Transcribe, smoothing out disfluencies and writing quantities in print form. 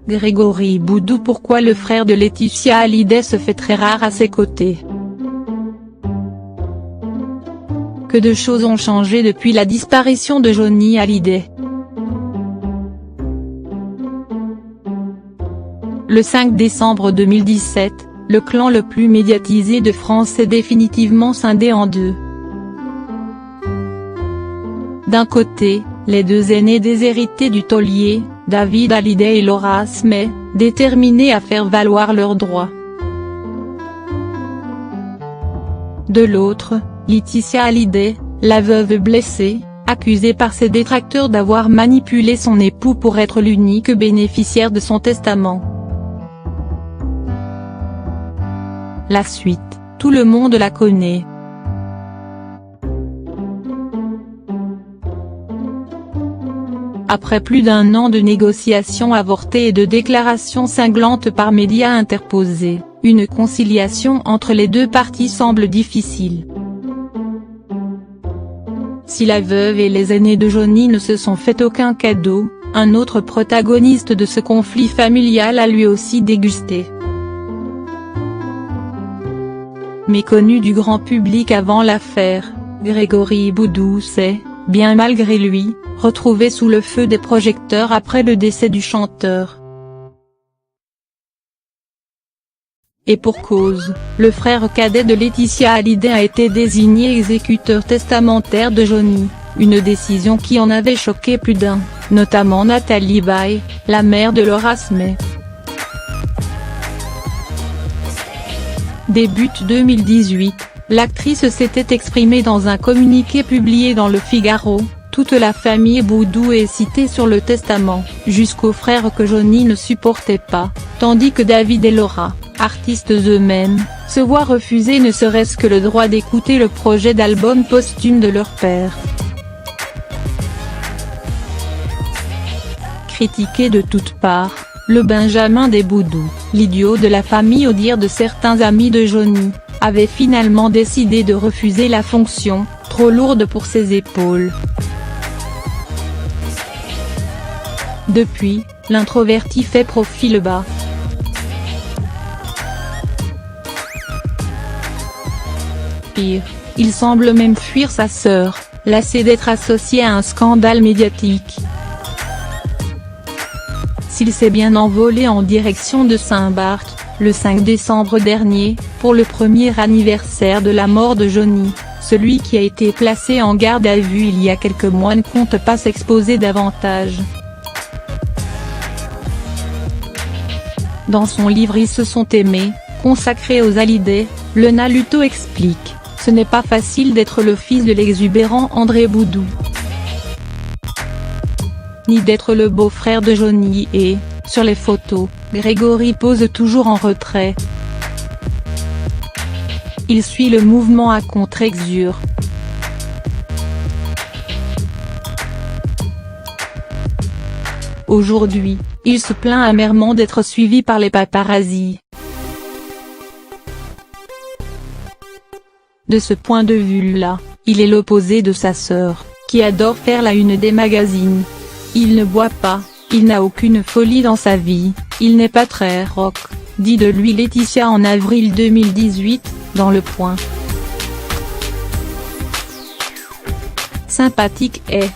Grégory Boudou. Pourquoi le frère de Laetitia Hallyday se fait très rare à ses côtés? Que de choses ont changé depuis la disparition de Johnny Hallyday. Le 5 décembre 2017, le clan le plus médiatisé de France s'est définitivement scindé en deux. D'un côté, les deux aînés déshérités du taulier, David Hallyday et Laura Asmey, déterminés à faire valoir leurs droits. De l'autre, Laetitia Hallyday, la veuve blessée, accusée par ses détracteurs d'avoir manipulé son époux pour être l'unique bénéficiaire de son testament. La suite, tout le monde la connaît. Après plus d'un an de négociations avortées et de déclarations cinglantes par médias interposés, une conciliation entre les deux parties semble difficile. Si la veuve et les aînés de Johnny ne se sont fait aucun cadeau, un autre protagoniste de ce conflit familial a lui aussi dégusté. Méconnu du grand public avant l'affaire, Grégory Boudou s'est, bien malgré lui, retrouvé sous le feu des projecteurs après le décès du chanteur. Et pour cause, le frère cadet de Laetitia Hallyday a été désigné exécuteur testamentaire de Johnny, une décision qui en avait choqué plus d'un, notamment Nathalie Baye, la mère de Laura Asmey. Début 2018, l'actrice s'était exprimée dans un communiqué publié dans Le Figaro. Toute la famille Boudou est citée sur le testament, jusqu'aux frères que Johnny ne supportait pas, tandis que David et Laura, artistes eux-mêmes, se voient refuser ne serait-ce que le droit d'écouter le projet d'album posthume de leur père. Critiqué de toutes parts, le Benjamin des Boudou, l'idiot de la famille au dire de certains amis de Johnny, avait finalement décidé de refuser la fonction, trop lourde pour ses épaules. Depuis, l'introverti fait profil bas. Pire, il semble même fuir sa sœur, lassé d'être associé à un scandale médiatique. S'il s'est bien envolé en direction de Saint-Barth, le 5 décembre dernier, pour le premier anniversaire de la mort de Johnny, celui qui a été placé en garde à vue il y a quelques mois ne compte pas s'exposer davantage. Dans son livre Ils se sont aimés, consacré aux Hallyday, le Naluto explique, ce n'est pas facile d'être le fils de l'exubérant André Boudou. Ni d'être le beau-frère de Johnny et, sur les photos, Grégory pose toujours en retrait. Il suit le mouvement à contre-exure. Aujourd'hui, il se plaint amèrement d'être suivi par les paparazzis. De ce point de vue-là, il est l'opposé de sa sœur, qui adore faire la une des magazines. Il ne boit pas, il n'a aucune folie dans sa vie, il n'est pas très rock, dit de lui Laetitia en avril 2018, dans Le Point. Sympathique est